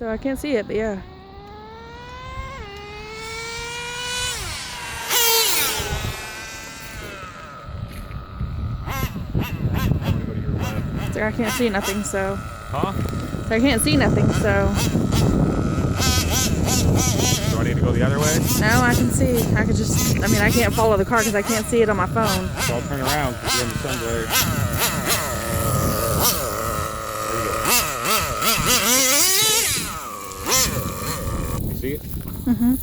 So I can't see it, but yeah. So I can't see nothing, so. Huh? So I can't see nothing, so. Do I need to go the other way? No, I can see. I could just, I mean, I can't follow the car because I can't see it on my phone. So I'll turn around. You're in the sun glare. There you go. You see it? Mm-hmm.